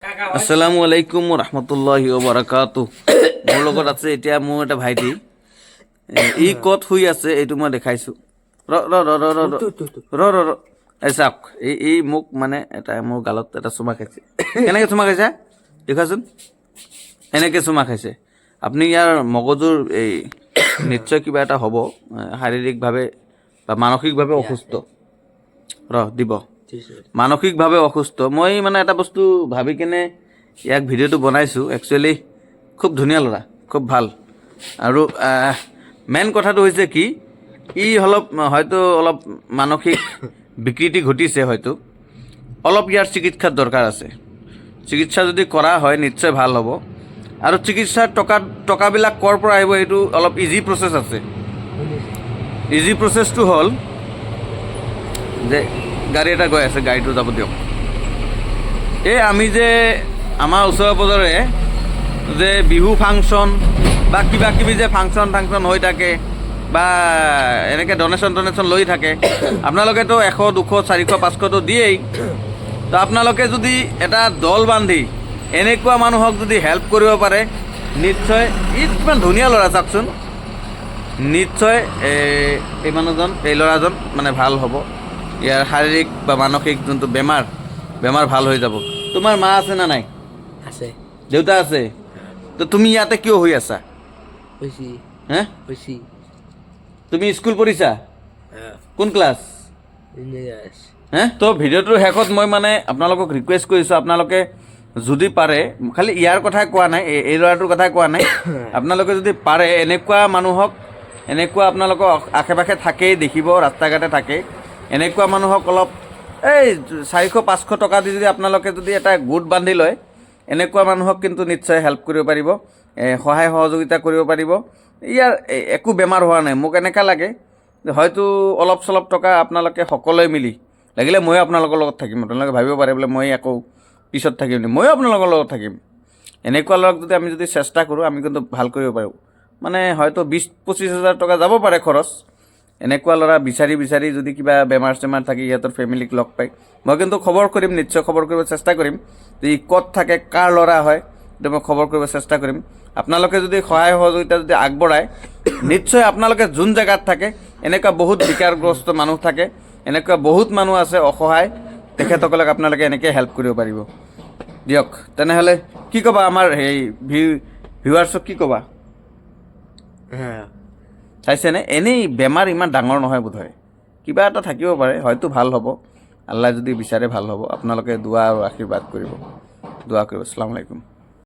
আসসালামু আলাইকুম ৰহমতুল্লাহি ওয়া বাৰাকাতুহু। মোৰ লগত আছে এতিয়া মোৰ এটা ভাইটি, ই ক'ত শুই আছে এইটো মই দেখাইছোঁ। ৰ ৰ ৰ ৰ ৰ ৰ ৰ ৰ এই চাওক, এই মোক মানে এটা মোৰ গালত এটা চুমা খাইছে। কেনেকৈ চুমা খাইছে দেখাচোন, এনেকৈ চুমা খাইছে। আপুনি ইয়াৰ মগজুৰ এই নিশ্চয় কিবা এটা হ'ব, শাৰীৰিকভাৱে বা মানসিকভাৱে অসুস্থ। দিব মানসিকভাৱে অসুস্থ। মই মানে এটা বস্তু ভাবি কিনে ইয়াক ভিডিঅ'টো বনাইছোঁ। একচুৱেলি খুব ধুনীয়া ল'ৰা, খুব ভাল। আৰু মেইন কথাটো হৈছে কি, হয়তো অলপ মানসিক বিকৃতি ঘটিছে, হয়তো অলপ ইয়াৰ চিকিৎসাৰ দৰকাৰ আছে। চিকিৎসা যদি কৰা হয় নিশ্চয় ভাল হ'ব। আৰু চিকিৎসাৰ টকাবিলাক ক'ৰ পৰা আহিব এইটো অলপ ইজি প্ৰচেছ আছে। ইজি প্ৰচেছটো হ'ল যে গাড়ী এটা গৈ আছে, গাড়ীটো যাব দিয়ক। আমি যে আমাৰ ওচৰে পাঁজৰে যে বিহু ফাংচন বা কিবা কিবি যে ফাংচন হৈ থাকে বা এনেকৈ ডনেশ্যন লৈ থাকে, আপোনালোকেতো 100, 200, 400, 500টো দিয়েই। তো আপোনালোকে যদি এটা দল বান্ধি এনেকুৱা মানুহক যদি হেল্প কৰিব পাৰে, নিশ্চয় ইমান ধুনীয়া ল'ৰা, চাওকচোন, নিশ্চয় এই মানুহজন, এই ল'ৰাজন মানে ভাল হ'ব। ইয়াৰ শাৰীৰিক বা মানসিক যোনটো বেমাৰ ভাল হৈ যাব। তোমাৰ মা আছে না নাই? আছে। দেউতা আছে? তো তুমি ইয়াতে কিয় হৈ আছা? হে, তুমি স্কুল পঢ়িছা? কোন ক্লাছ? হে, তো ভিডিঅ'টোৰ শেষত মই মানে আপোনালোকক ৰিকুৱেষ্ট কৰিছোঁ, আপোনালোকে যদি পাৰে, খালি ইয়াৰ কথাই কোৱা নাই, এই ল'ৰাটোৰ কথাই কোৱা নাই, আপোনালোকে যদি পাৰে এনেকুৱা মানুহক, এনেকুৱা আপোনালোকৰ আশে পাশে থাকেই, দেখিব ৰাস্তা ঘাটে থাকে, এনেকুৱা মানুহক অলপ এই 400, 500 টকা দি যদি আপোনালোকে যদি এটা গোট বান্ধি লয়, এনেকুৱা মানুহক কিন্তু নিশ্চয় হেল্প কৰিব পাৰিব, সহায় সহযোগিতা কৰিব পাৰিব। ইয়াৰ একো বেমাৰ হোৱা নাই। মোক এনেকুৱা লাগে হয়তো অলপ চলপ টকা আপোনালোকে সকলোৱে মিলি, লাগিলে ময়ো আপোনালোকৰ লগত থাকিম, আপোনালোকে ভাবিব পাৰে বোলে মই আকৌ পিছত থাকিম, ময়ো আপোনালোকৰ লগত থাকিম। এনেকুৱা ল'ৰাক যদি আমি চেষ্টা কৰোঁ, আমি কিন্তু ভাল কৰিব পাৰোঁ। মানে হয়তো 20-25 হাজাৰ টকা যাব পাৰে খৰচ। এনেকুৱা ল'ৰা বিচাৰি যদি কিবা বেমাৰ থাকে, সিহঁতৰ ফেমিলিক লগ পাই, মই কিন্তু খবৰ কৰিম, নিশ্চয় খবৰ কৰিব চেষ্টা কৰিম যে ই ক'ত থাকে, কাৰ ল'ৰা হয়, সেইটো মই খবৰ কৰিব চেষ্টা কৰিম। আপোনালোকে যদি সহায় সহযোগিতা যদি আগবঢ়ায়, নিশ্চয় আপোনালোকে যোন জেগাত থাকে, এনেকুৱা বহুত বিকাৰগ্ৰস্ত মানুহ থাকে, এনেকুৱা বহুত মানুহ আছে অসহায়, তেখেতসকলক আপোনালোকে এনেকৈ হেল্প কৰিব পাৰিব। দিয়ক তেনেহ'লে, কি ক'বা আমাৰ সেই ভিউৱাৰ্ছক, কি ক'বা? চাইছেনে, এনেই বেমাৰ ইমান ডাঙৰ নহয় বোধহয়, কিবা এটা থাকিব পাৰে, হয়তো ভাল হ'ব। আল্লাহ যদি বিচাৰে ভাল হ'ব। আপোনালোকে দুৱা আৰু আশীৰ্বাদ কৰিব, দুৱা কৰিব। আসসালামু আলাইকুম।